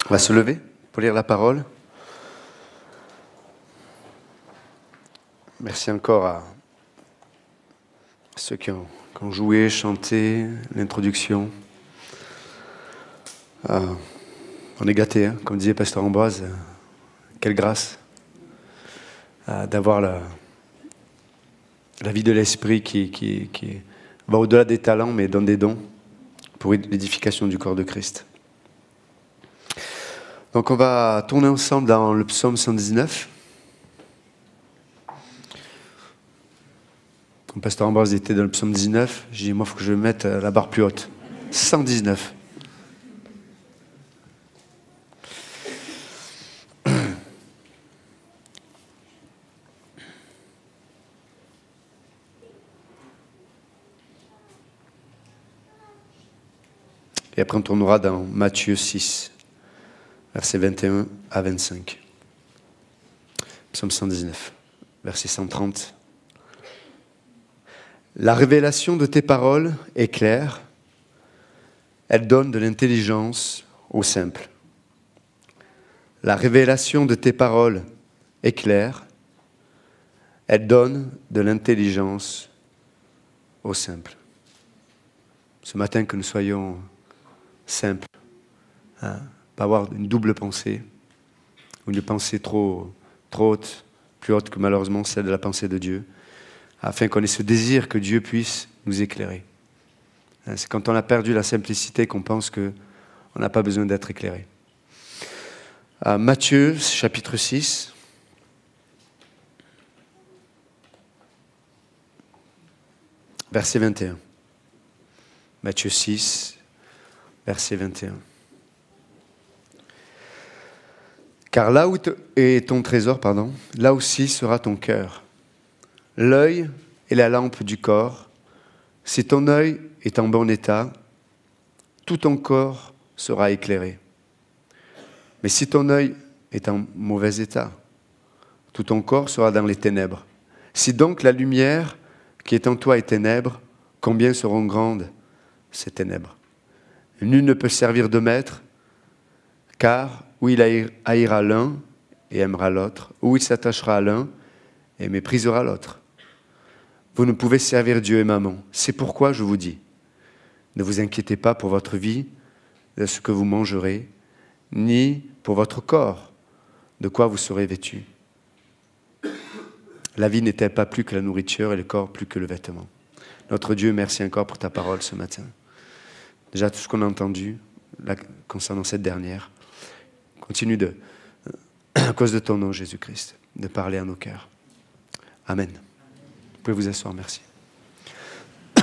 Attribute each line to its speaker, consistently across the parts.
Speaker 1: On va se lever pour lire la parole. Merci encore à ceux qui ont joué, chanté, l'introduction. On est gâtés, hein, comme disait Pasteur Ambroise. Quelle grâce d'avoir la vie de l'esprit qui va au-delà des talents, mais donne des dons pour l'édification du corps de Christ. Donc on va tourner ensemble dans le psaume 119. Comme Pasteur Ambroise était dans le psaume 19, j'ai dit, moi, il faut que je mette la barre plus haute. 119. Et après, on tournera dans Matthieu 6, versets 21 à 25. Psaume 119, verset 130. La révélation de tes paroles est claire. Elle donne de l'intelligence aux simples. La révélation de tes paroles est claire. Elle donne de l'intelligence aux simples. Ce matin, que nous soyons simples, hein, pas avoir une double pensée, ou une pensée trop haute, plus haute que malheureusement celle de la pensée de Dieu, afin qu'on ait ce désir que Dieu puisse nous éclairer. C'est quand on a perdu la simplicité qu'on pense qu'on n'a pas besoin d'être éclairé. Matthieu, chapitre 6. Verset 21. Matthieu 6, verset 21. Car là où est ton trésor, là aussi sera ton cœur. L'œil est la lampe du corps. Si ton œil est en bon état, tout ton corps sera éclairé. Mais si ton œil est en mauvais état, tout ton corps sera dans les ténèbres. Si donc la lumière qui est en toi est ténèbres, combien seront grandes ces ténèbres? Nul ne peut servir de maître, car ou il haïra l'un et aimera l'autre, ou il s'attachera à l'un et méprisera l'autre. Vous ne pouvez servir Dieu et Mammon. C'est pourquoi je vous dis, ne vous inquiétez pas pour votre vie, de ce que vous mangerez, ni pour votre corps, de quoi vous serez vêtus. La vie n'est-elle pas plus que la nourriture et le corps plus que le vêtement? Notre Dieu, merci encore pour ta parole ce matin. Déjà, tout ce qu'on a entendu là, concernant cette dernière, continue à cause de ton nom, Jésus-Christ, de parler à nos cœurs. Amen. Vous pouvez vous asseoir, merci.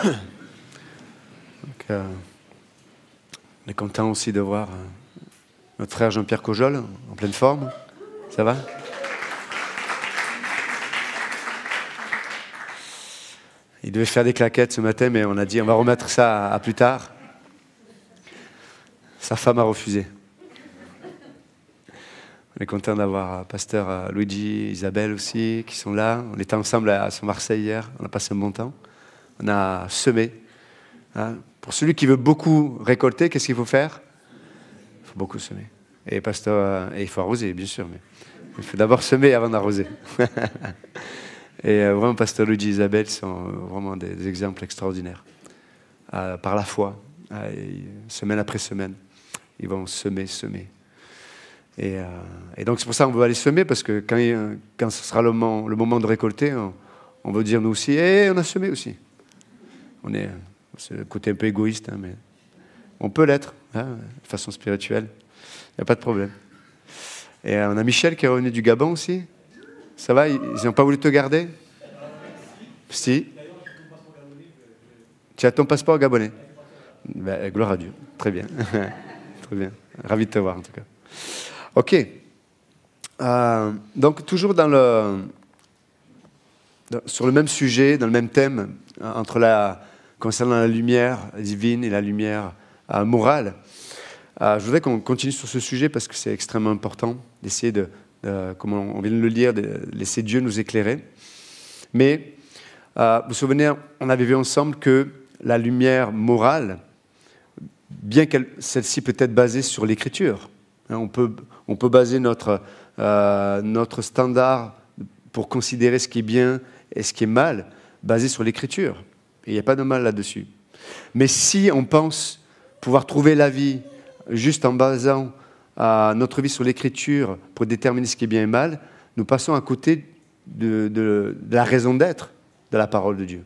Speaker 1: Donc, on est content aussi de voir notre frère Jean-Pierre Cojol en pleine forme. Ça va? Il devait faire des claquettes ce matin, mais on a dit on va remettre ça à plus tard. Sa femme a refusé. On est content d'avoir pasteur Luigi, Isabelle aussi, qui sont là. On était ensemble à Marseille hier, on a passé un bon temps. On a semé. Hein. Pour celui qui veut beaucoup récolter, qu'est-ce qu'il faut faire? Il faut beaucoup semer. Et il faut arroser, bien sûr, mais il faut d'abord semer avant d'arroser. Et vraiment, pasteur Luigi et Isabelle sont vraiment des exemples extraordinaires. Par la foi, semaine après semaine, ils vont semer. Et donc c'est pour ça qu'on veut aller semer, parce que quand ce sera le moment de récolter, on veut dire nous aussi, on a semé aussi. C'est le côté un peu égoïste, hein, mais on peut l'être, hein, de façon spirituelle. Il n'y a pas de problème. Et on a Michel qui est revenu du Gabon aussi. Ça va, ils n'ont pas voulu te garder? Si. Tu as ton passeport gabonais? Ben, gloire à Dieu. Très bien. Très bien. Ravi de te voir en tout cas. Ok. Donc toujours sur le même sujet, dans le même thème, concernant la lumière divine et la lumière morale. Je voudrais qu'on continue sur ce sujet parce que c'est extrêmement important d'essayer comme on vient de le lire, de laisser Dieu nous éclairer. Mais vous vous souvenez, on avait vu ensemble que la lumière morale, bien que celle-ci peut être basée sur l'Écriture, On peut baser notre standard pour considérer ce qui est bien et ce qui est mal, basé sur l'Écriture. Et il n'y a pas de mal là-dessus. Mais si on pense pouvoir trouver la vie juste en basant notre vie sur l'Écriture pour déterminer ce qui est bien et mal, nous passons à côté de la raison d'être de la parole de Dieu.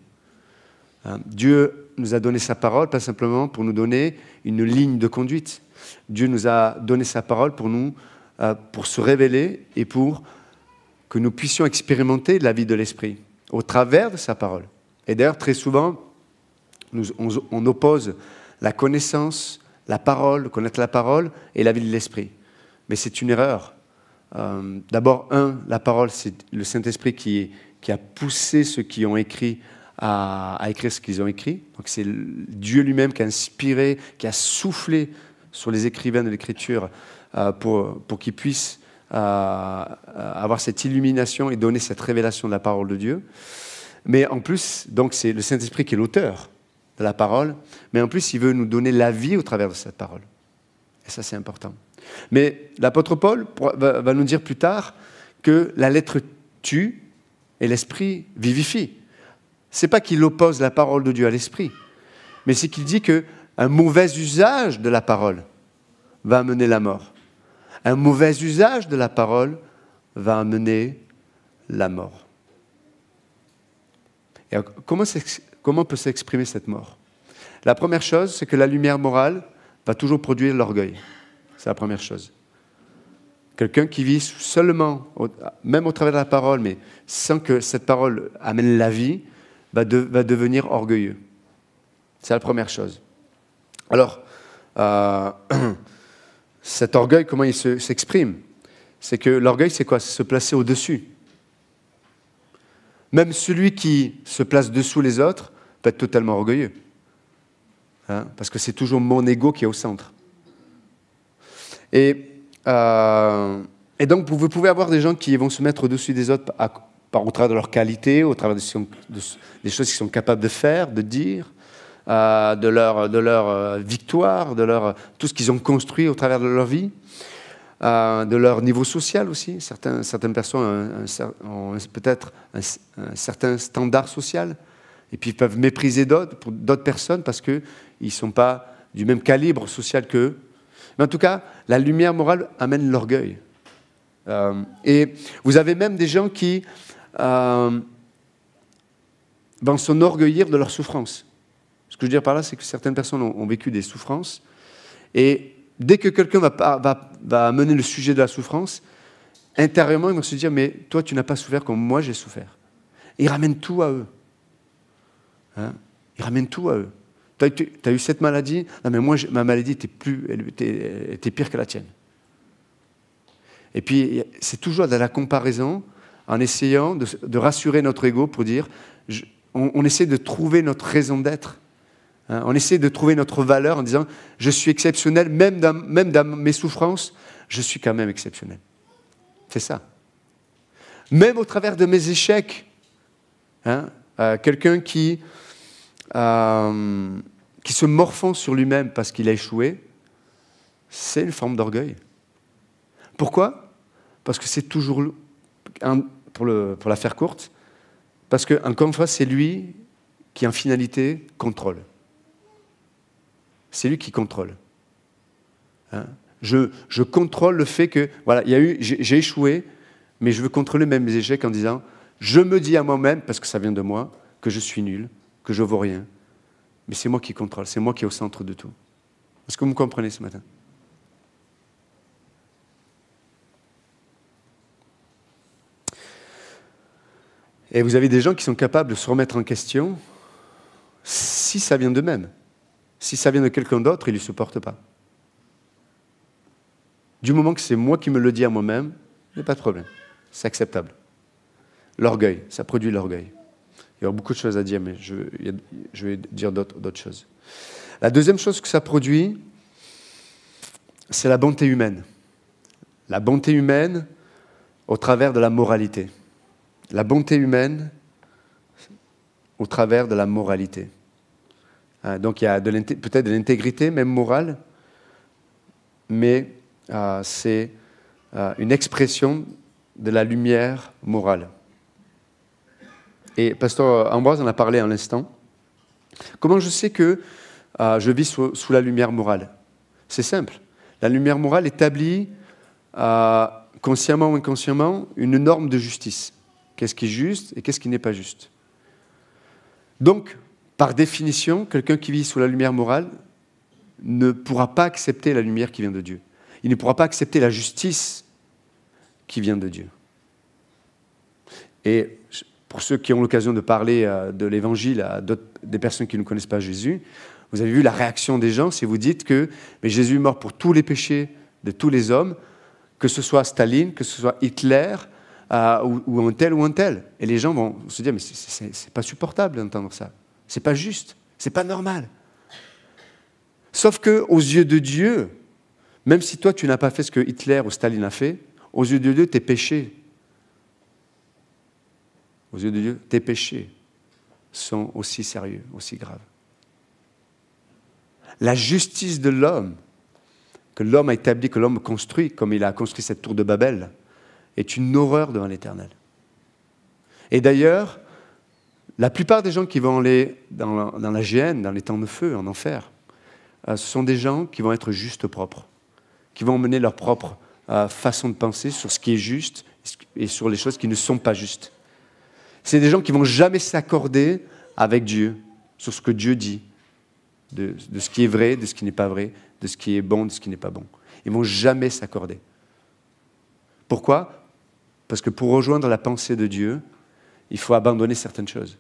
Speaker 1: Dieu nous a donné sa parole, pas simplement pour nous donner une ligne de conduite. Dieu nous a donné sa parole pour se révéler et pour que nous puissions expérimenter la vie de l'Esprit au travers de sa parole. Et d'ailleurs, très souvent, on oppose la connaissance, la parole, connaître la parole et la vie de l'Esprit. Mais c'est une erreur. D'abord, la parole, c'est le Saint-Esprit qui a poussé ceux qui ont écrit à écrire ce qu'ils ont écrit. Donc c'est Dieu lui-même qui a inspiré, qui a soufflé sur les écrivains de l'Écriture pour qu'ils puissent avoir cette illumination et donner cette révélation de la parole de Dieu. Mais en plus, donc c'est le Saint-Esprit qui est l'auteur de la parole, mais en plus, il veut nous donner la vie au travers de cette parole. Et ça, c'est important. Mais l'apôtre Paul va nous dire plus tard que la lettre tue et l'esprit vivifie. Ce n'est pas qu'il oppose la parole de Dieu à l'esprit, mais c'est qu'il dit qu'un mauvais usage de la parole va amener la mort. Un mauvais usage de la parole va amener la mort. Et comment peut s'exprimer cette mort? La première chose, c'est que la lumière morale va toujours produire l'orgueil. C'est la première chose. Quelqu'un qui vit seulement, même au travers de la parole, mais sans que cette parole amène la vie, va devenir orgueilleux. C'est la première chose. Alors, cet orgueil, comment il s'exprime? C'est que l'orgueil, c'est quoi? C'est se placer au-dessus. Même celui qui se place dessous les autres peut être totalement orgueilleux. Parce que c'est toujours mon ego qui est au centre. Et donc, vous pouvez avoir des gens qui vont se mettre au-dessus des autres au travers de leur qualité, au travers des choses qu'ils sont capables de faire, de dire, de leur victoire, tout ce qu'ils ont construit au travers de leur vie, de leur niveau social aussi. Certaines personnes ont peut-être un certain standard social, et puis ils peuvent mépriser d'autres personnes parce qu'ils ne sont pas du même calibre social qu'eux. Mais en tout cas, la lumière morale amène l'orgueil. Et vous avez même des gens qui vont s'enorgueillir de leur souffrance. Ce que je veux dire par là, c'est que certaines personnes ont vécu des souffrances, et dès que quelqu'un va amener le sujet de la souffrance, intérieurement, ils vont se dire « mais toi, tu n'as pas souffert comme moi, j'ai souffert ». Ils ramènent tout à eux. Ils ramènent tout à eux. Tu as eu cette maladie? Non, mais moi, ma maladie était pire que la tienne. Et puis, c'est toujours de la comparaison, en essayant de rassurer notre ego pour dire, on essaie de trouver notre raison d'être. On essaie de trouver notre valeur en disant, je suis exceptionnel, même dans mes souffrances, je suis quand même exceptionnel. C'est ça. Même au travers de mes échecs, quelqu'un qui se morfond sur lui-même parce qu'il a échoué, c'est une forme d'orgueil. Pourquoi? Parce que c'est toujours, pour la faire courte, parce que, encore une fois, c'est lui qui, en finalité, contrôle. C'est lui qui contrôle. Je contrôle le fait que, voilà, j'ai échoué, mais je veux contrôler même mes échecs en disant, je me dis à moi-même, parce que ça vient de moi, que je suis nul, que je ne vaux rien. Mais c'est moi qui contrôle, c'est moi qui est au centre de tout. Est-ce que vous me comprenez ce matin? Et vous avez des gens qui sont capables de se remettre en question si ça vient d'eux-mêmes. Si ça vient de quelqu'un d'autre, ils ne le supportent pas. Du moment que c'est moi qui me le dis à moi-même, il n'y a pas de problème. C'est acceptable. L'orgueil, ça produit l'orgueil. Il y aura beaucoup de choses à dire, mais je vais dire d'autres choses. La deuxième chose que ça produit, c'est la bonté humaine. La bonté humaine au travers de la moralité. La bonté humaine au travers de la moralité. Donc il y a peut-être de l'intégrité, même morale, mais c'est une expression de la lumière morale. Et Pasteur Ambroise en a parlé à l'instant. Comment je sais que je vis sous la lumière morale? C'est simple. La lumière morale établit, consciemment ou inconsciemment, une norme de justice. Qu'est-ce qui est juste et qu'est-ce qui n'est pas juste. Donc, par définition, quelqu'un qui vit sous la lumière morale ne pourra pas accepter la lumière qui vient de Dieu. Il ne pourra pas accepter la justice qui vient de Dieu. Et pour ceux qui ont l'occasion de parler de l'Évangile à des personnes qui ne connaissent pas Jésus, vous avez vu la réaction des gens si vous dites que mais Jésus est mort pour tous les péchés de tous les hommes, que ce soit Staline, que ce soit Hitler, ou un tel ou un tel. Et les gens vont se dire mais c'est pas supportable d'entendre ça. C'est pas juste, c'est pas normal. Sauf qu'aux yeux de Dieu, même si toi tu n'as pas fait ce que Hitler ou Staline a fait, aux yeux de Dieu, tes péchés, aux yeux de Dieu, tes péchés sont aussi sérieux, aussi graves. La justice de l'homme, que l'homme a établie, que l'homme construit, comme il a construit cette tour de Babel, est une horreur devant l'Éternel. Et d'ailleurs, la plupart des gens qui vont aller dans la géhenne, dans les temps de feu, en enfer, ce sont des gens qui vont être juste propres, qui vont mener leur propre façon de penser sur ce qui est juste et sur les choses qui ne sont pas justes. C'est des gens qui ne vont jamais s'accorder avec Dieu sur ce que Dieu dit, de ce qui est vrai, de ce qui n'est pas vrai, de ce qui est bon, de ce qui n'est pas bon. Ils ne vont jamais s'accorder. Pourquoi? Parce que pour rejoindre la pensée de Dieu, il faut abandonner certaines choses.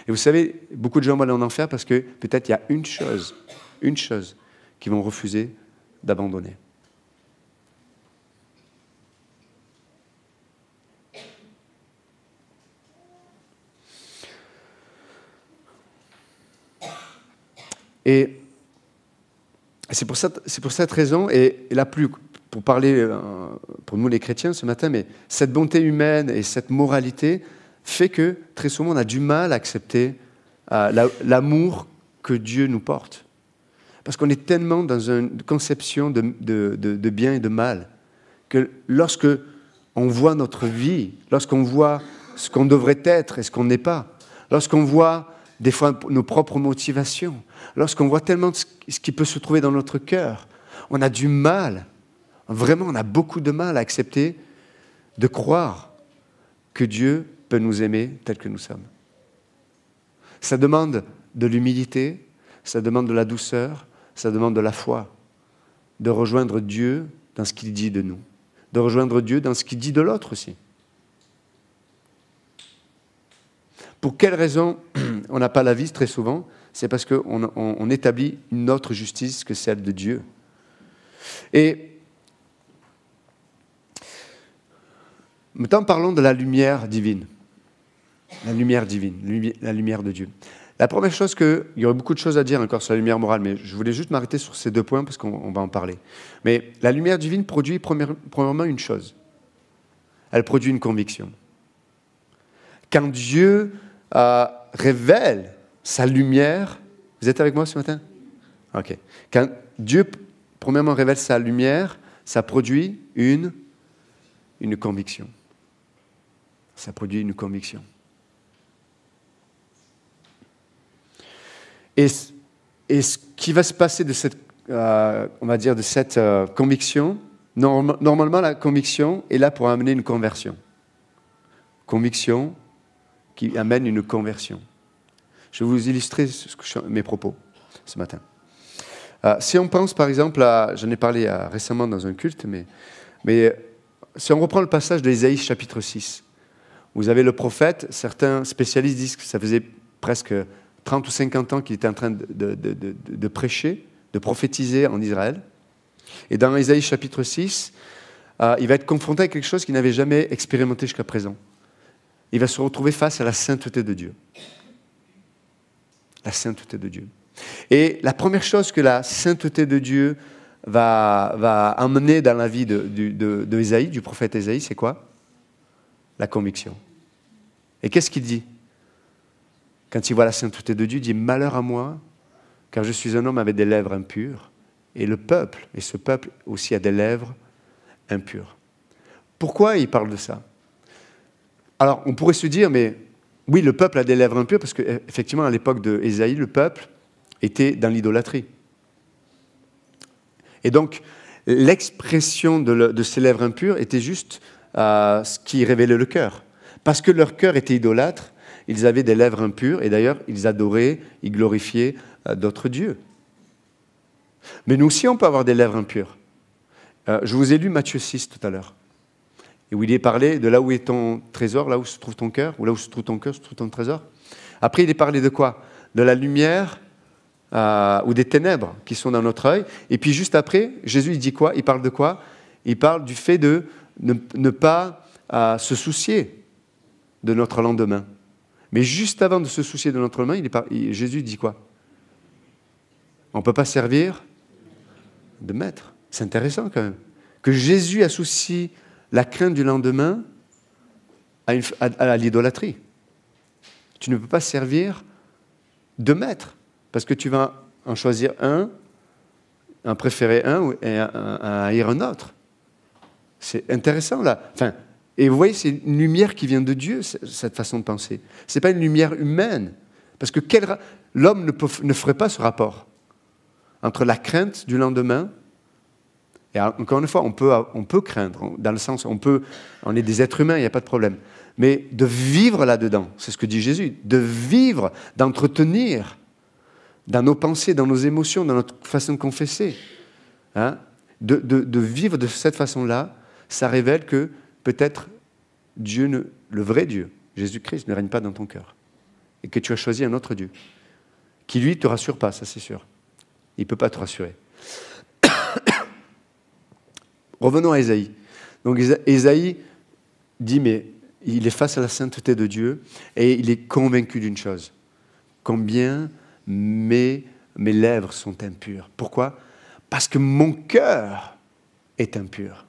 Speaker 1: Et vous savez, beaucoup de gens vont aller en enfer parce que peut-être il y a une chose qu'ils vont refuser d'abandonner. Et c'est pour cette raison, et là plus pour parler pour nous les chrétiens ce matin, mais cette bonté humaine et cette moralité fait que très souvent on a du mal à accepter l'amour que Dieu nous porte. Parce qu'on est tellement dans une conception de bien et de mal que lorsque on voit notre vie, lorsqu'on voit ce qu'on devrait être et ce qu'on n'est pas, lorsqu'on voit des fois nos propres motivations, lorsqu'on voit tellement ce qui peut se trouver dans notre cœur, on a du mal, vraiment on a beaucoup de mal à accepter de croire que Dieu peut nous aimer tel que nous sommes. Ça demande de l'humilité, ça demande de la douceur, ça demande de la foi, de rejoindre Dieu dans ce qu'il dit de nous, de rejoindre Dieu dans ce qu'il dit de l'autre aussi. Pour quelle raison on n'a pas la vie très souvent? C'est parce qu'on établit une autre justice que celle de Dieu. Et maintenant, parlons de la lumière divine. La lumière divine, la lumière de Dieu. La première chose il y aurait beaucoup de choses à dire encore sur la lumière morale, mais je voulais juste m'arrêter sur ces 2 points parce qu'on va en parler. Mais la lumière divine produit premièrement une chose. Elle produit une conviction. Quand Dieu révèle sa lumière, vous êtes avec moi ce matin? Ok. Quand Dieu, premièrement, révèle sa lumière, ça produit une conviction. Ça produit une conviction. Et ce qui va se passer de cette, on va dire, de cette conviction, normalement, la conviction est là pour amener une conversion. Conviction qui amène une conversion. Je vais vous illustrer mes propos ce matin. Si on pense par exemple j'en ai parlé récemment dans un culte, mais si on reprend le passage d'Ésaïe chapitre 6, vous avez le prophète, certains spécialistes disent que ça faisait presque 30 ou 50 ans qu'il était en train de prêcher, de prophétiser en Israël. Et dans Ésaïe chapitre 6, il va être confronté à quelque chose qu'il n'avait jamais expérimenté jusqu'à présent. Il va se retrouver face à la sainteté de Dieu. La sainteté de Dieu. Et la première chose que la sainteté de Dieu va amener dans la vie de Ésaïe, du prophète Ésaïe, c'est quoi? La conviction. Et qu'est-ce qu'il dit? Quand il voit la sainteté de Dieu, il dit « Malheur à moi, car je suis un homme avec des lèvres impures, Et le peuple, et ce peuple aussi a des lèvres impures. Pourquoi il parle de ça? Alors, on pourrait se dire, mais oui, le peuple a des lèvres impures, parce qu'effectivement, à l'époque d'Ésaïe, le peuple était dans l'idolâtrie. Et donc, l'expression de ces lèvres impures était juste ce qui révélait le cœur. Parce que leur cœur était idolâtre, ils avaient des lèvres impures, et d'ailleurs, ils adoraient, ils glorifiaient d'autres dieux. Mais nous aussi, on peut avoir des lèvres impures. Je vous ai lu Matthieu 6 tout à l'heure, et où il est parlé de là où est ton trésor, là où se trouve ton cœur, ou là où se trouve ton cœur, se trouve ton trésor. Après, il est parlé de quoi? De la lumière ou des ténèbres qui sont dans notre œil. Et puis juste après, Jésus il dit quoi? Il parle de quoi? Il parle du fait de ne pas se soucier de notre lendemain. Mais juste avant de se soucier de notre lendemain, Jésus dit quoi? On ne peut pas servir de maître. C'est intéressant quand même. Que Jésus associe la crainte du lendemain à l'idolâtrie. Tu ne peux pas servir de maître. Parce que tu vas en choisir un, en préférer un et en haïr un autre. C'est intéressant là. Enfin, et vous voyez, c'est une lumière qui vient de Dieu, cette façon de penser. Ce n'est pas une lumière humaine. Parce que l'homme ne ferait pas ce rapport entre la crainte du lendemain. Et encore une fois, on peut craindre, dans le sens, on est des êtres humains, il n'y a pas de problème. Mais de vivre là-dedans, c'est ce que dit Jésus, de vivre, d'entretenir dans nos pensées, dans nos émotions, dans notre façon de confesser. Hein, de vivre de cette façon-là, ça révèle que peut-être Dieu, le vrai Dieu, Jésus-Christ, ne règne pas dans ton cœur. Et que tu as choisi un autre Dieu, qui lui ne te rassure pas, ça c'est sûr. Il ne peut pas te rassurer. Revenons à Ésaïe. Donc Ésaïe dit, mais il est face à la sainteté de Dieu et il est convaincu d'une chose. Combien mes lèvres sont impures. Pourquoi? Parce que mon cœur est impur.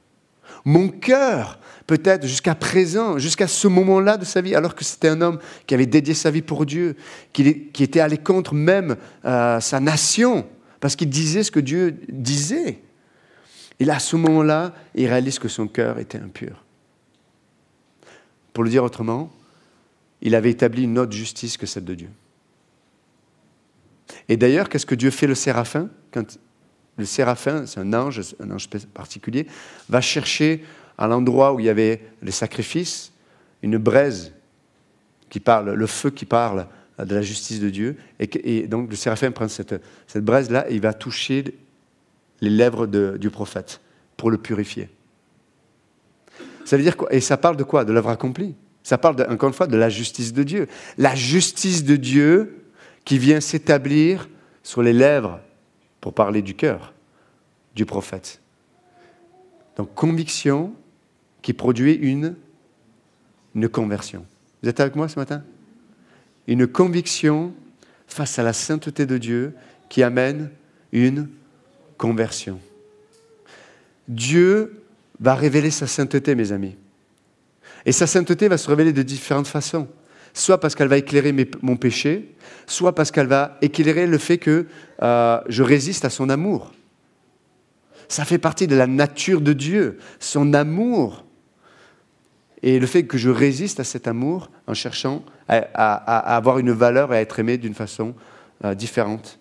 Speaker 1: Mon cœur, peut-être jusqu'à présent, jusqu'à ce moment-là de sa vie, alors que c'était un homme qui avait dédié sa vie pour Dieu, qui était allé contre même sa nation, parce qu'il disait ce que Dieu disait. Et là, à ce moment-là, il réalise que son cœur était impur. Pour le dire autrement, il avait établi une autre justice que celle de Dieu. Et d'ailleurs, qu'est-ce que Dieu fait le séraphin? Quand le séraphin, c'est un ange particulier, va chercher à l'endroit où il y avait les sacrifices, une braise qui parle, le feu qui parle de la justice de Dieu. Et donc le séraphin prend cette braise-là et il va toucher les lèvres du prophète pour le purifier. Ça veut dire quoi? Et ça parle de quoi? De l'œuvre accomplie. Ça parle, encore une fois, de la justice de Dieu. La justice de Dieu qui vient s'établir sur les lèvres, pour parler du cœur, du prophète. Donc, conviction qui produit une conversion. Vous êtes avec moi ce matin? Une conviction face à la sainteté de Dieu qui amène une conversion. Dieu va révéler sa sainteté, mes amis. Et sa sainteté va se révéler de différentes façons. Soit parce qu'elle va éclairer mon péché, soit parce qu'elle va éclairer le fait que je résiste à son amour. Ça fait partie de la nature de Dieu, son amour. Et le fait que je résiste à cet amour en cherchant à avoir une valeur et à être aimé d'une façon différente.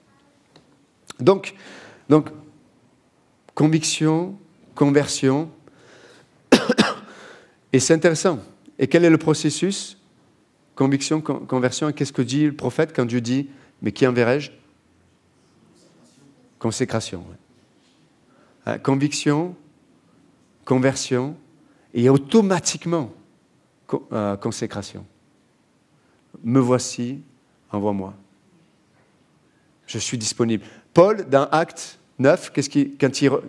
Speaker 1: Donc, conviction, conversion. Et c'est intéressant. Et quel est le processus? Conviction, conversion. Et qu'est-ce que dit le prophète quand Dieu dit « Mais qui enverrai-je » Consécration. Ouais. Conviction, conversion, et automatiquement consécration. Me voici, envoie-moi. Je suis disponible. Paul, dans Actes 9,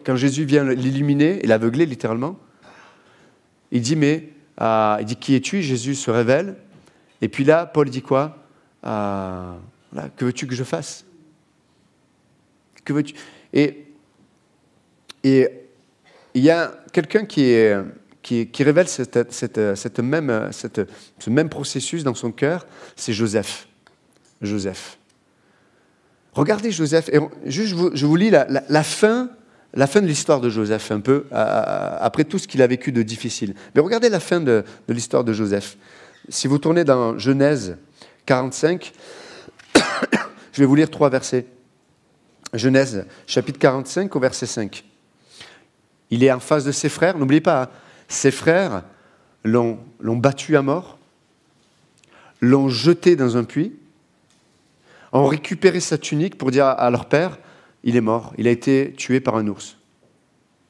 Speaker 1: quand Jésus vient l'illuminer et l'aveugler littéralement, il dit qui es-tu? Jésus se révèle. Et puis là, Paul dit quoi? Voilà, que veux-tu que je fasse? Que veux-tu? Et il y a quelqu'un qui révèle ce même processus dans son cœur, c'est Joseph. Regardez Joseph, et juste je vous lis la fin de l'histoire de Joseph, un peu, après tout ce qu'il a vécu de difficile. Mais regardez la fin de l'histoire de Joseph. Si vous tournez dans Genèse 45, je vais vous lire 3 versets. Genèse, chapitre 45, au verset 5. Il est en face de ses frères, n'oubliez pas, hein, ses frères l'ont battu à mort, l'ont jeté dans un puits, ont récupéré sa tunique pour dire à leur père, il est mort, il a été tué par un ours,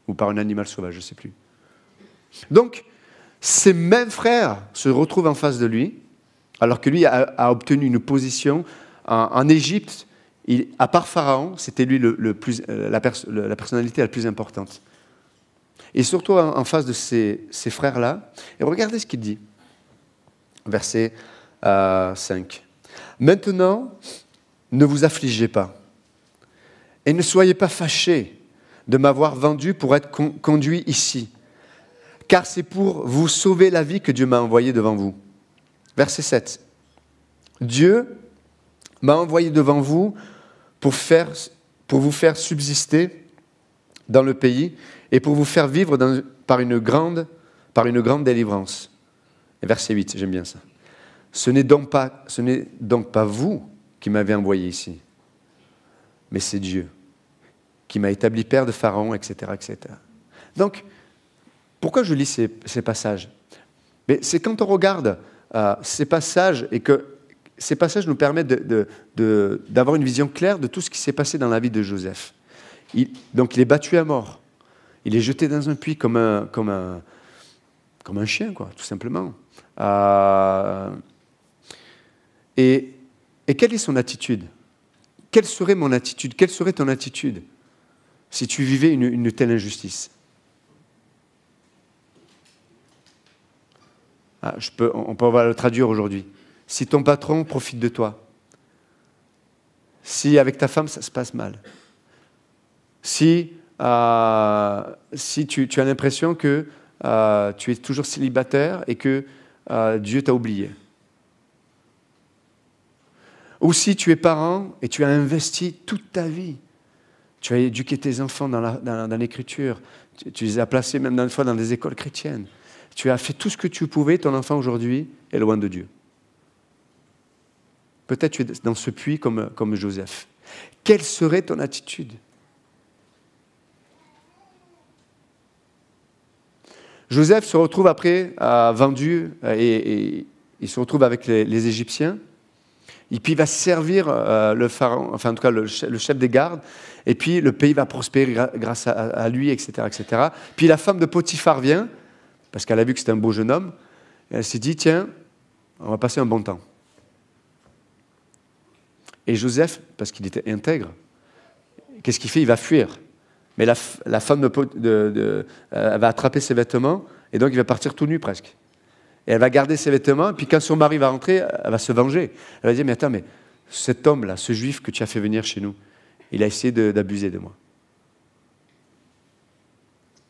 Speaker 1: ou par un animal sauvage, je ne sais plus. Donc, ces mêmes frères se retrouvent en face de lui, alors que lui a obtenu une position en Égypte. À part Pharaon, c'était lui la personnalité la plus importante. Et surtout en face de ces frères-là, et regardez ce qu'il dit, verset 5. « Maintenant, ne vous affligez pas, et ne soyez pas fâchés de m'avoir vendu pour être conduit ici, car c'est pour vous sauver la vie que Dieu m'a envoyé devant vous. » Verset 7. « Dieu m'a envoyé devant vous pour vous faire subsister dans le pays et pour vous faire vivre par une grande délivrance. » Et verset 8, j'aime bien ça. « Ce n'est donc pas vous qui m'avez envoyé ici, mais c'est Dieu qui m'a établi père de Pharaon, etc. etc. » Donc, pourquoi je lis ces passages? Mais c'est quand on regarde ces passages et que ces passages nous permettent d'avoir une vision claire de tout ce qui s'est passé dans la vie de Joseph. Donc il est battu à mort. Il est jeté dans un puits comme un chien, quoi, tout simplement. Et quelle est son attitude? Quelle serait mon attitude? Quelle serait ton attitude si tu vivais une telle injustice? On peut le traduire aujourd'hui. Si ton patron profite de toi, si avec ta femme ça se passe mal, si tu as l'impression que tu es toujours célibataire et que Dieu t'a oublié, ou si tu es parent et tu as investi toute ta vie, tu as éduqué tes enfants dans l'écriture, tu les as placés même une fois dans des écoles chrétiennes, tu as fait tout ce que tu pouvais, ton enfant aujourd'hui est loin de Dieu. Peut-être tu es dans ce puits comme Joseph. Quelle serait ton attitude? Joseph se retrouve après vendu et il se retrouve avec les Égyptiens. Et puis il va servir le pharaon, enfin en tout cas le chef des gardes. Et puis le pays va prospérer grâce à lui, etc., etc. Puis la femme de Potiphar vient, parce qu'elle a vu que c'était un beau jeune homme. Et elle s'est dit, tiens, on va passer un bon temps. Et Joseph, parce qu'il était intègre, qu'est-ce qu'il fait? Il va fuir. Mais la femme elle va attraper ses vêtements, et donc il va partir tout nu presque. Et elle va garder ses vêtements, et puis quand son mari va rentrer, elle va se venger. Elle va dire, mais attends, mais cet homme-là, ce juif que tu as fait venir chez nous, il a essayé d'abuser de moi.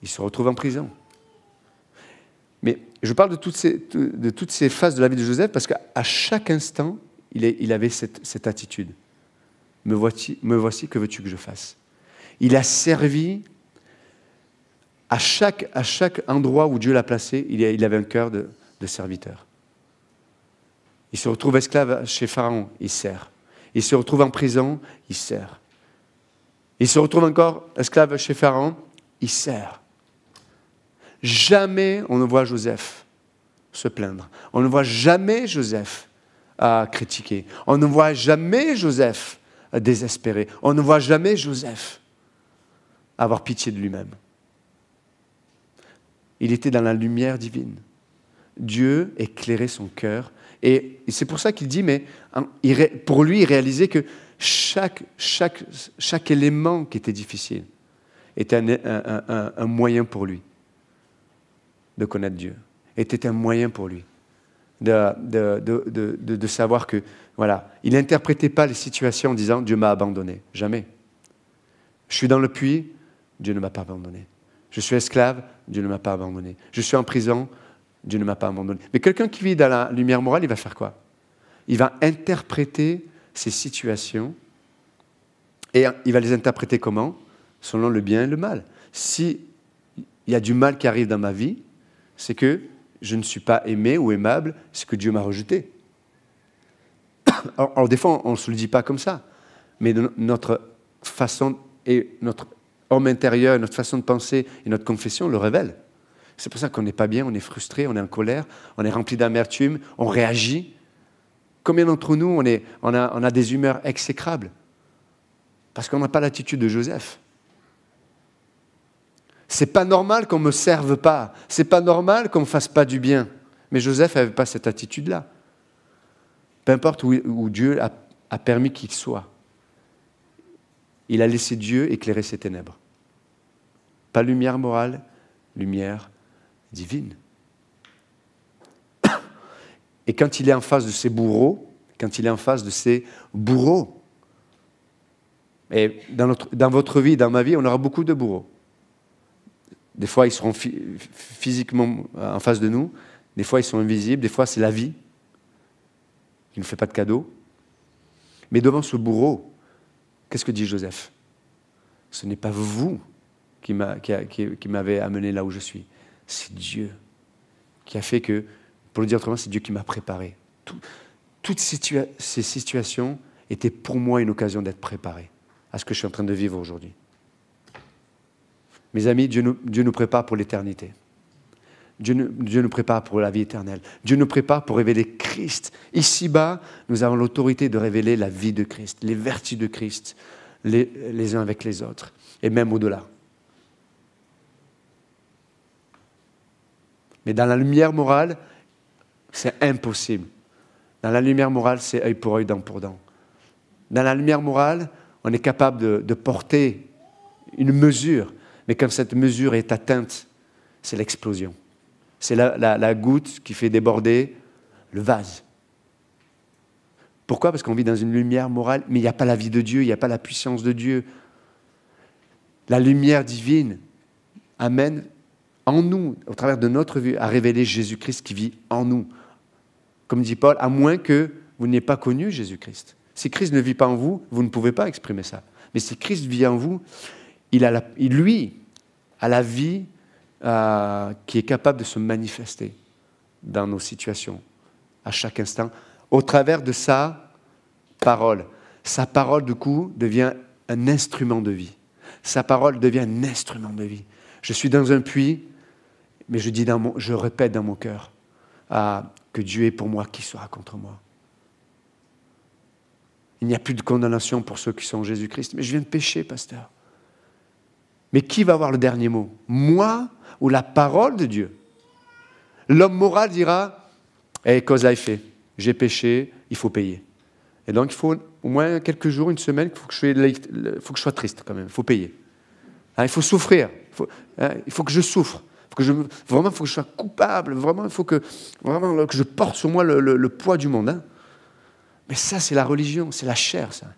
Speaker 1: Il se retrouve en prison. Mais je parle de toutes ces phases de la vie de Joseph, parce qu'à chaque instant, il avait cette attitude. Me voici, que veux-tu que je fasse? Il a servi à chaque endroit où Dieu l'a placé, il avait un cœur de serviteur. Il se retrouve esclave chez Pharaon, il sert. Il se retrouve en prison, il sert. Il se retrouve encore esclave chez Pharaon, il sert. Jamais on ne voit Joseph se plaindre. On ne voit jamais Joseph à critiquer. On ne voit jamais Joseph à désespérer. On ne voit jamais Joseph avoir pitié de lui-même. Il était dans la lumière divine. Dieu éclairait son cœur. Et c'est pour ça qu'il dit, mais pour lui, il réalisait que chaque élément qui était difficile était un moyen pour lui de connaître Dieu. Était un moyen pour lui de savoir que, voilà, il n'interprétait pas les situations en disant « Dieu m'a abandonné ». Jamais. Je suis dans le puits, Dieu ne m'a pas abandonné. Je suis esclave, Dieu ne m'a pas abandonné. Je suis en prison, Dieu ne m'a pas abandonné. Mais quelqu'un qui vit dans la lumière morale, il va faire quoi? Il va interpréter ces situations Et il va les interpréter comment? Selon le bien et le mal. Si il y a du mal qui arrive dans ma vie, c'est que je ne suis pas aimé ou aimable, c'est que Dieu m'a rejeté. Alors des fois, on ne se le dit pas comme ça, mais notre façon et notre homme intérieur, notre façon de penser et notre confession le révèlent. C'est pour ça qu'on n'est pas bien, on est frustré, on est en colère, on est rempli d'amertume, on réagit. Combien d'entre nous, on a des humeurs exécrables? Parce qu'on n'a pas l'attitude de Joseph. C'est pas normal qu'on ne me serve pas. C'est pas normal qu'on ne me fasse pas du bien. Mais Joseph n'avait pas cette attitude-là. Peu importe où Dieu a permis qu'il soit. Il a laissé Dieu éclairer ses ténèbres. Pas lumière morale, lumière divine. Et quand il est en face de ses bourreaux, et dans votre vie, dans ma vie, on aura beaucoup de bourreaux. Des fois, ils seront physiquement en face de nous. Des fois, ils sont invisibles. Des fois, c'est la vie qui ne fait pas de cadeaux. Mais devant ce bourreau, qu'est-ce que dit Joseph? Ce n'est pas vous qui m'avez amené là où je suis. C'est Dieu qui a fait que, pour le dire autrement, c'est Dieu qui m'a préparé. Toutes ces situations étaient pour moi une occasion d'être préparé à ce que je suis en train de vivre aujourd'hui. Mes amis, Dieu nous prépare pour l'éternité. Dieu nous prépare pour la vie éternelle. Dieu nous prépare pour révéler Christ. Ici-bas, nous avons l'autorité de révéler la vie de Christ, les vertus de Christ, les uns avec les autres, et même au-delà. Mais dans la lumière morale, c'est impossible. Dans la lumière morale, c'est œil pour œil, dent pour dent. Dans la lumière morale, on est capable de porter une mesure, mais quand cette mesure est atteinte, c'est l'explosion. C'est la goutte qui fait déborder le vase. Pourquoi? Parce qu'on vit dans une lumière morale, mais il n'y a pas la vie de Dieu, il n'y a pas la puissance de Dieu. La lumière divine amène en nous, au travers de notre vie, à révéler Jésus-Christ qui vit en nous. Comme dit Paul, à moins que vous n'ayez pas connu Jésus-Christ. Si Christ ne vit pas en vous, vous ne pouvez pas exprimer ça. Mais si Christ vit en vous, lui a la vie qui est capable de se manifester dans nos situations, à chaque instant, au travers de sa parole. Sa parole, du coup, devient un instrument de vie. Sa parole devient un instrument de vie. Je suis dans un puits, mais je répète dans mon cœur que Dieu est pour moi, qui sera contre moi. Il n'y a plus de condamnation pour ceux qui sont en Jésus-Christ. Mais je viens de pécher, pasteur. Mais qui va avoir le dernier mot? Moi ou la parole de Dieu? L'homme moral dira, cause à effet, j'ai péché, il faut payer. Et donc il faut au moins quelques jours, une semaine, il faut que je sois triste quand même, il faut payer. Il faut souffrir, il faut que je souffre. Vraiment, il faut que je sois coupable. Vraiment, il faut que je porte sur moi le poids du monde. Mais ça, c'est la religion, c'est la chair, ça.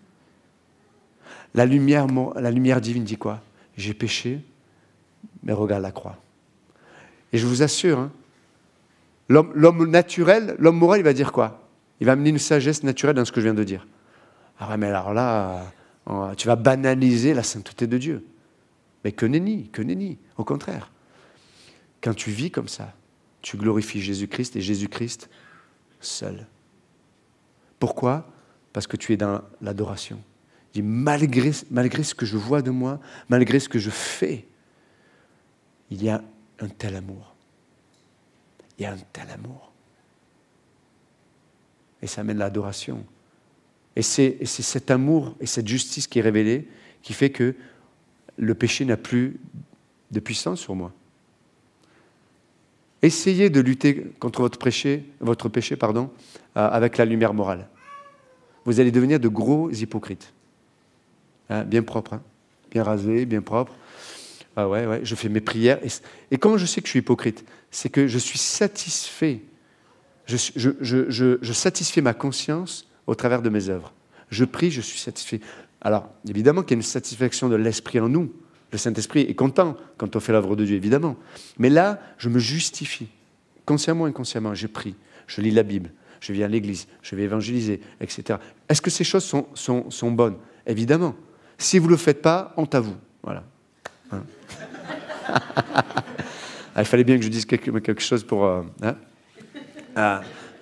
Speaker 1: La lumière divine dit quoi? J'ai péché, mais regarde la croix. Et je vous assure, l'homme naturel, l'homme moral, il va dire quoi? Il va amener une sagesse naturelle dans ce que je viens de dire. Ah ouais, mais alors là, tu vas banaliser la sainteté de Dieu. Mais que nenni. Au contraire. Quand tu vis comme ça, tu glorifies Jésus-Christ et Jésus-Christ seul. Pourquoi? Parce que tu es dans l'adoration. Il dit, malgré ce que je vois de moi, malgré ce que je fais, il y a un tel amour. Il y a un tel amour. Et ça amène l'adoration. Et c'est cet amour et cette justice qui est révélée qui fait que le péché n'a plus de puissance sur moi. Essayez de lutter contre votre péché, avec la lumière morale. Vous allez devenir de gros hypocrites. Bien propres, bien rasés, bien propres. Ouais, je fais mes prières. Et comment je sais que je suis hypocrite? C'est que je suis satisfait. Je satisfais ma conscience au travers de mes œuvres. Je prie, je suis satisfait. Alors, évidemment qu'il y a une satisfaction de l'Esprit en nous. Le Saint-Esprit est content quand on fait l'œuvre de Dieu, évidemment. Mais là, je me justifie. Consciemment et inconsciemment, je prie, je lis la Bible, je viens à l'église, je vais évangéliser, etc. Est-ce que ces choses sont bonnes? Évidemment. Si vous ne le faites pas, honte à vous. Voilà. Hein. Il fallait bien que je dise quelque chose pour...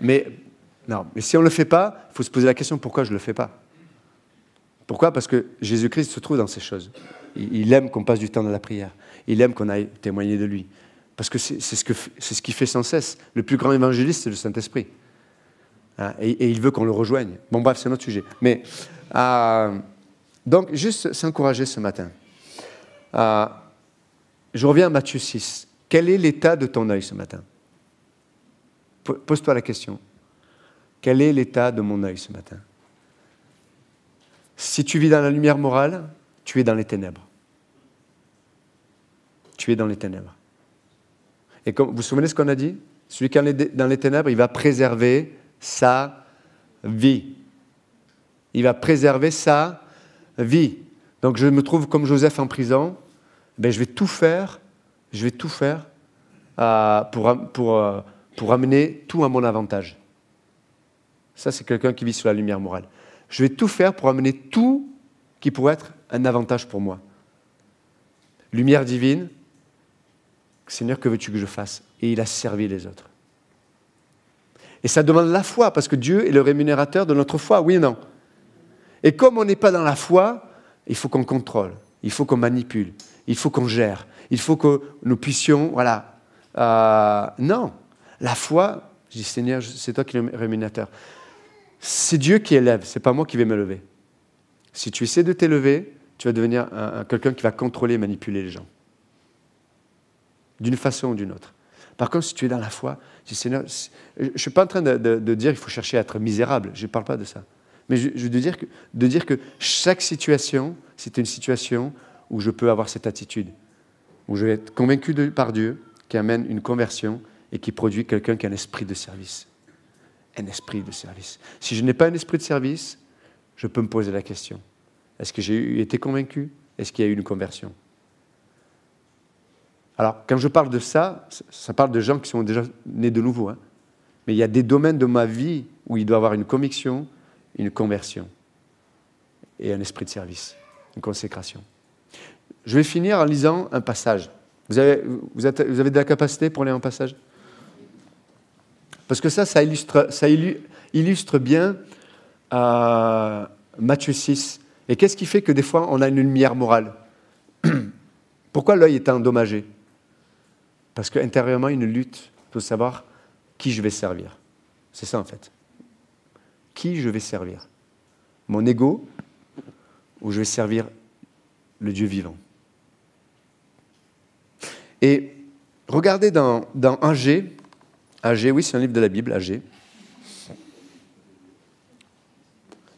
Speaker 1: mais si on ne le fait pas, il faut se poser la question, pourquoi je ne le fais pas? Pourquoi? Parce que Jésus-Christ se trouve dans ces choses. Il aime qu'on passe du temps dans la prière. Il aime qu'on aille témoigner de lui. Parce que c'est ce qu'il fait sans cesse. Le plus grand évangéliste, c'est le Saint-Esprit. Et il veut qu'on le rejoigne. Bon, bref, c'est un autre sujet. Mais, donc, juste s'encourager ce matin. Je reviens à Matthieu 6. Quel est l'état de ton œil ce matin? Pose-toi la question. Quel est l'état de mon œil ce matin? Si tu vis dans la lumière morale, tu es dans les ténèbres. Tu es dans les ténèbres. Et comme, vous vous souvenez ce qu'on a dit? Celui qui est dans les ténèbres, il va préserver sa vie. Il va préserver sa vie. Donc je me trouve comme Joseph en prison, ben je vais tout faire pour amener tout à mon avantage. Ça, c'est quelqu'un qui vit sur la lumière morale. Je vais tout faire pour amener tout qui pourrait être un avantage pour moi. Lumière divine, Seigneur, que veux-tu que je fasse? Et il a servi les autres. Et ça demande la foi, parce que Dieu est le rémunérateur de notre foi, oui ou non? Et comme on n'est pas dans la foi, il faut qu'on contrôle, il faut qu'on manipule, il faut qu'on gère, il faut que nous puissions, voilà. Non, la foi, je dis Seigneur, c'est toi qui es le rémunérateur. C'est Dieu qui élève, ce n'est pas moi qui vais me lever. Si tu essaies de t'élever, tu vas devenir quelqu'un qui va contrôler et manipuler les gens. D'une façon ou d'une autre. Par contre, si tu es dans la foi, je dis Seigneur, je ne suis pas en train de dire qu'il faut chercher à être misérable, je ne parle pas de ça. Mais je veux dire que chaque situation, c'est une situation où je peux avoir cette attitude, où je vais être convaincu par Dieu, qui amène une conversion et qui produit quelqu'un qui a un esprit de service. Un esprit de service. Si je n'ai pas un esprit de service, je peux me poser la question. Est-ce que j'ai été convaincu? Est-ce qu'il y a eu une conversion? Alors, quand je parle de ça, ça parle de gens qui sont déjà nés de nouveau. Hein. Mais il y a des domaines de ma vie où il doit y avoir une conviction, une conversion et un esprit de service, une consécration. Je vais finir en lisant un passage. Vous avez de la capacité pour lire un passage? Parce que ça illustre bien Matthieu 6. Et qu'est-ce qui fait que des fois, on a une lumière morale? Pourquoi l'œil est endommagé? Parce qu'intérieurement, une lutte pour savoir qui je vais servir. C'est ça, en fait. Qui je vais servir? Mon ego ou je vais servir le Dieu vivant? Et regardez dans Agé. Agé, oui, c'est un livre de la Bible, Agé.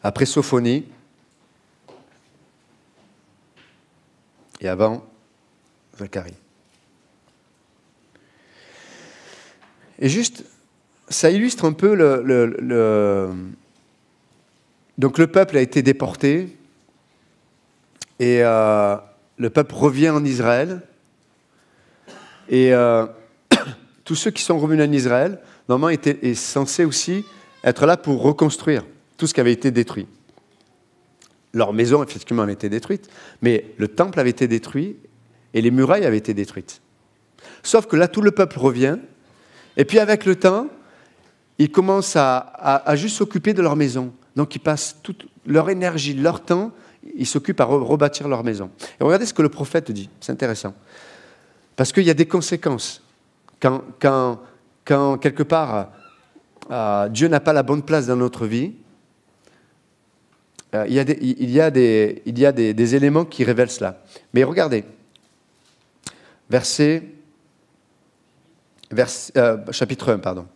Speaker 1: Après Sophonie. Et avant Zacharie. Et juste, ça illustre un peu Donc le peuple a été déporté. Et le peuple revient en Israël. Et tous ceux qui sont revenus en Israël, normalement, étaient censés aussi être là pour reconstruire tout ce qui avait été détruit. Leur maison, effectivement, avait été détruite, mais le temple avait été détruit et les murailles avaient été détruites. Sauf que là, tout le peuple revient, et puis avec le temps, ils commencent à juste s'occuper de leur maison. Donc ils passent toute leur énergie, leur temps, ils s'occupent à rebâtir leur maison. Et regardez ce que le prophète dit, c'est intéressant. Parce qu'il y a des conséquences. Quand quelque part, Dieu n'a pas la bonne place dans notre vie, il y a des éléments qui révèlent cela. Mais regardez, chapitre 1,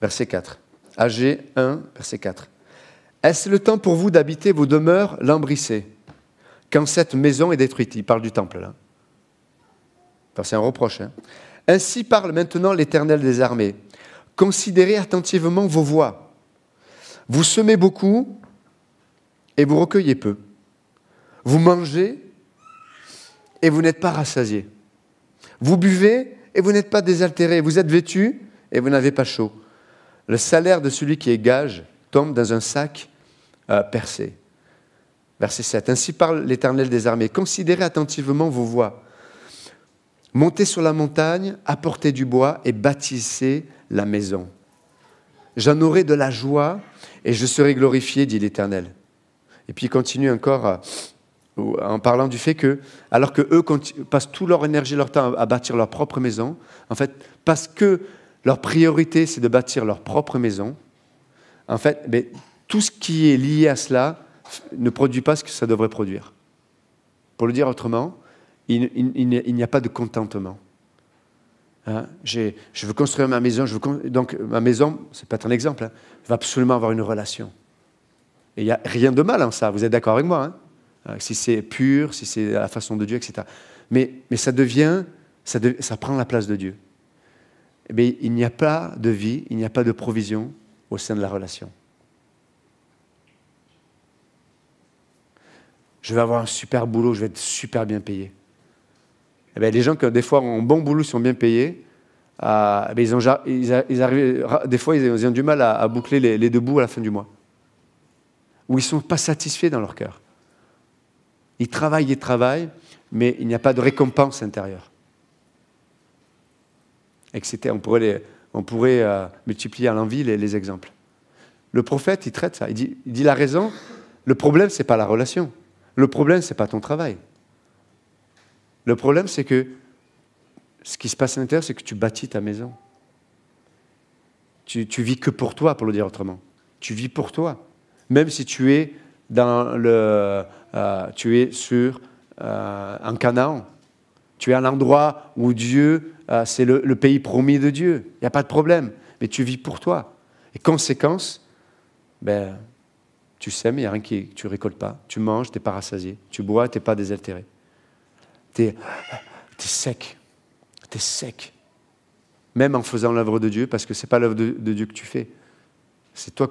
Speaker 1: verset 4. Agé 1, verset 4. Est-ce le temps pour vous d'habiter vos demeures lambrissées, quand cette maison est détruite? Il parle du temple, là. Enfin, c'est un reproche. Hein. Ainsi parle maintenant l'Éternel des armées. Considérez attentivement vos voies. Vous semez beaucoup et vous recueillez peu. Vous mangez et vous n'êtes pas rassasiés. Vous buvez et vous n'êtes pas désaltérés. Vous êtes vêtus et vous n'avez pas chaud. Le salaire de celui qui est gage tombe dans un sac percé. Verset 7. Ainsi parle l'Éternel des armées. Considérez attentivement vos voies. Montez sur la montagne, apportez du bois et bâtissez la maison. J'en aurai de la joie et je serai glorifié, dit l'Éternel. Et puis il continue encore en parlant du fait que, alors qu'eux passent toute leur énergie, leur temps à bâtir leur propre maison, en fait, parce que leur priorité, c'est de bâtir leur propre maison, en fait, tout ce qui est lié à cela ne produit pas ce que ça devrait produire. Pour le dire autrement, il n'y a pas de contentement. Hein? Je veux construire ma maison, donc ma maison, c'est peut-être un exemple, hein, va absolument avoir une relation. Et il n'y a rien de mal en ça, vous êtes d'accord avec moi, hein? Si c'est pur, si c'est à la façon de Dieu, etc. Mais ça prend la place de Dieu. Eh bien, il n'y a pas de vie, il n'y a pas de provision au sein de la relation. Je vais avoir un super boulot, je vais être super bien payé. Eh bien, les gens qui, des fois, ont un bon boulot, sont bien payés, ils arrivent, des fois, ils ont du mal à boucler les deux bouts à la fin du mois. Ou ils ne sont pas satisfaits dans leur cœur. Ils travaillent, mais il n'y a pas de récompense intérieure. Etc. On pourrait multiplier à l'envi les exemples. Le prophète, il traite ça. Il dit la raison, le problème, ce n'est pas la relation. Le problème, ce n'est pas ton travail. Le problème, c'est que ce qui se passe à l'intérieur, c'est que tu bâtis ta maison. Tu vis que pour toi, pour le dire autrement. Tu vis pour toi. Même si tu es sur un Canaan. Tu es à l'endroit où Dieu, c'est le pays promis de Dieu. Il n'y a pas de problème. Mais tu vis pour toi. Et conséquence, tu sèmes, il n'y a rien tu ne récoltes pas. Tu manges, tu n'es pas rassasié. Tu bois, tu n'es pas désaltéré. Tu es sec. Tu es sec. Même en faisant l'œuvre de Dieu, parce que ce n'est pas l'œuvre de Dieu que tu fais. C'est toi,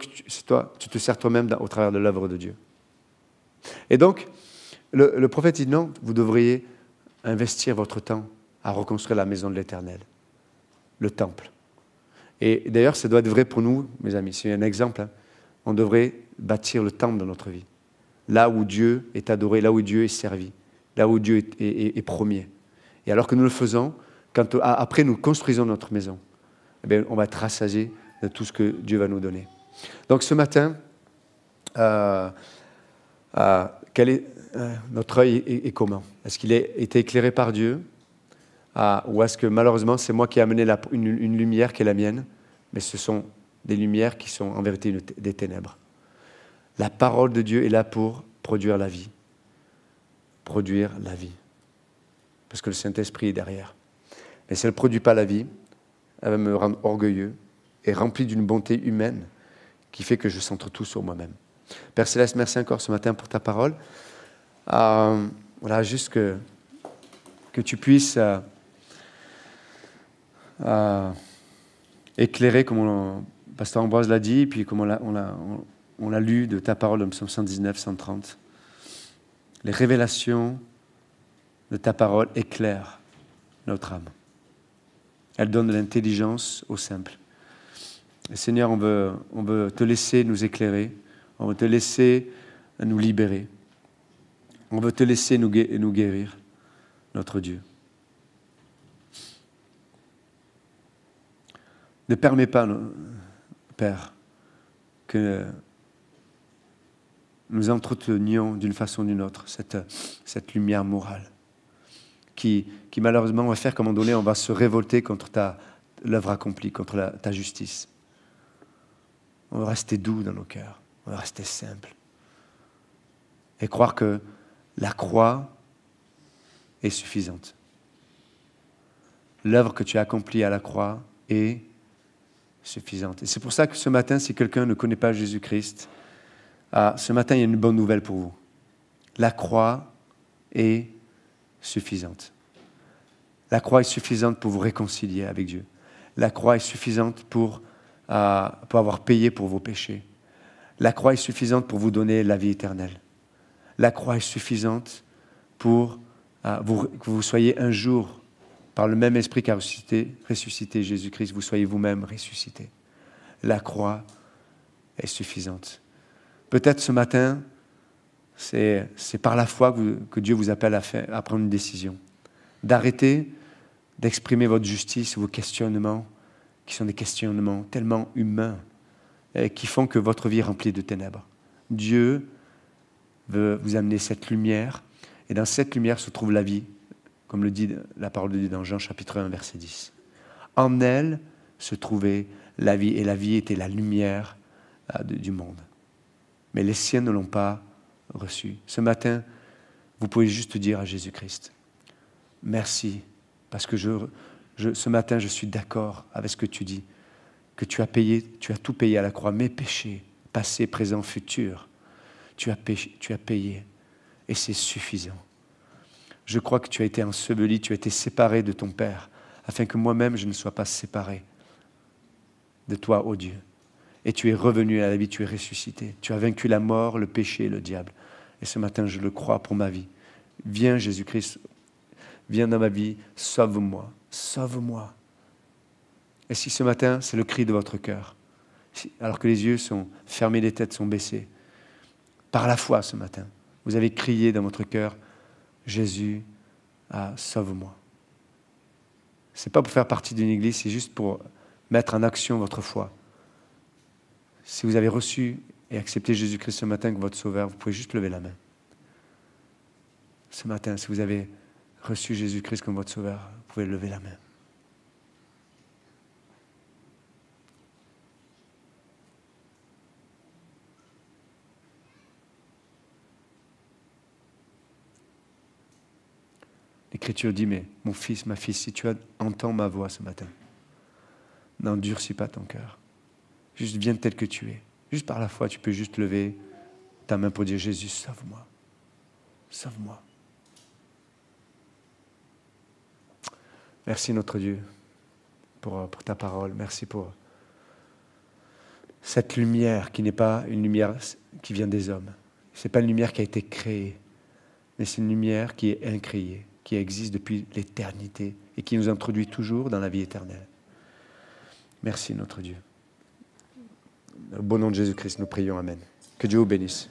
Speaker 1: tu te sers toi-même au travers de l'œuvre de Dieu. Et donc, le prophète dit non, vous devriez investir votre temps à reconstruire la maison de l'Éternel, le temple. Et d'ailleurs, ça doit être vrai pour nous, mes amis. C'est un exemple. Hein. On devrait bâtir le temple dans notre vie. Là où Dieu est adoré, là où Dieu est servi, là où Dieu est premier. Et alors que nous le faisons, après nous construisons notre maison, eh bien, on va être rassasié de tout ce que Dieu va nous donner. Donc ce matin, notre œil est comment? Est-ce qu'il a été éclairé par Dieu? Ou est-ce que malheureusement c'est moi qui ai amené une lumière qui est la mienne, mais ce sont des lumières qui sont en vérité des ténèbres. La parole de Dieu est là pour produire la vie. Produire la vie. Parce que le Saint-Esprit est derrière. Mais si elle ne produit pas la vie, elle va me rendre orgueilleux et rempli d'une bonté humaine qui fait que je centre tout sur moi-même. Père Céleste, merci encore ce matin pour ta parole. Voilà, juste que tu puisses éclairer, comme le pasteur Ambroise l'a dit, puis comme on l'a lu de ta parole dans Psaume 119, 130. Les révélations de ta parole éclairent notre âme. Elles donnent de l'intelligence au simple. Et Seigneur, on veut te laisser nous éclairer, on veut te laisser nous libérer, on veut te laisser nous guérir, notre Dieu. Ne permets pas, Père, que nous entretenions d'une façon ou d'une autre cette lumière morale qui malheureusement va faire qu'à un moment donné, on va se révolter contre l'œuvre accomplie, contre ta justice. On va rester doux dans nos cœurs, on va rester simple et croire que la croix est suffisante. L'œuvre que tu as accomplie à la croix est suffisante. Et c'est pour ça que ce matin, si quelqu'un ne connaît pas Jésus-Christ, ce matin, il y a une bonne nouvelle pour vous. La croix est suffisante. La croix est suffisante pour vous réconcilier avec Dieu. La croix est suffisante pour avoir payé pour vos péchés. La croix est suffisante pour vous donner la vie éternelle. La croix est suffisante pour que vous soyez un jour, par le même esprit qui a ressuscité Jésus-Christ, vous soyez vous-même ressuscité. La croix est suffisante. Peut-être ce matin, C'est par la foi que Dieu vous appelle à prendre une décision. D'arrêter d'exprimer votre justice, vos questionnements, qui sont des questionnements tellement humains, et qui font que votre vie est remplie de ténèbres. Dieu veut vous amener cette lumière, et dans cette lumière se trouve la vie, comme le dit la parole de Dieu dans Jean chapitre 1, verset 10. En elle se trouvait la vie, et la vie était la lumière du monde. Mais les siens ne l'ont pas reçue. Ce matin, vous pouvez juste dire à Jésus-Christ, merci, parce que ce matin, je suis d'accord avec ce que tu dis, que tu as tout payé à la croix, mes péchés, passé, présent, futur, tu as payé, et c'est suffisant. Je crois que tu as été enseveli, tu as été séparé de ton Père, afin que moi-même je ne sois pas séparé de toi, ô Dieu. Et tu es revenu à la vie, tu es ressuscité. Tu as vaincu la mort, le péché et le diable. Et ce matin, je le crois pour ma vie. Viens, Jésus-Christ, viens dans ma vie, sauve-moi, sauve-moi. Et si ce matin, c'est le cri de votre cœur, alors que les yeux sont fermés, les têtes sont baissées, par la foi ce matin, vous avez crié dans votre cœur, Jésus, sauve-moi. Ce n'est pas pour faire partie d'une église, c'est juste pour mettre en action votre foi. Si vous avez reçu et accepté Jésus-Christ ce matin comme votre sauveur, vous pouvez juste lever la main. Ce matin, si vous avez reçu Jésus-Christ comme votre sauveur, vous pouvez lever la main. L'Écriture dit, mais mon fils, ma fille, si tu entends ma voix ce matin, n'endurcis pas ton cœur. Juste viens tel que tu es. Juste par la foi, tu peux juste lever ta main pour dire, Jésus, sauve-moi. Sauve-moi. Merci notre Dieu pour ta parole. Merci pour cette lumière qui n'est pas une lumière qui vient des hommes. Ce n'est pas une lumière qui a été créée, mais c'est une lumière qui est incréée, qui existe depuis l'éternité et qui nous introduit toujours dans la vie éternelle. Merci notre Dieu. Au bon nom de Jésus-Christ, nous prions. Amen. Que Dieu vous bénisse.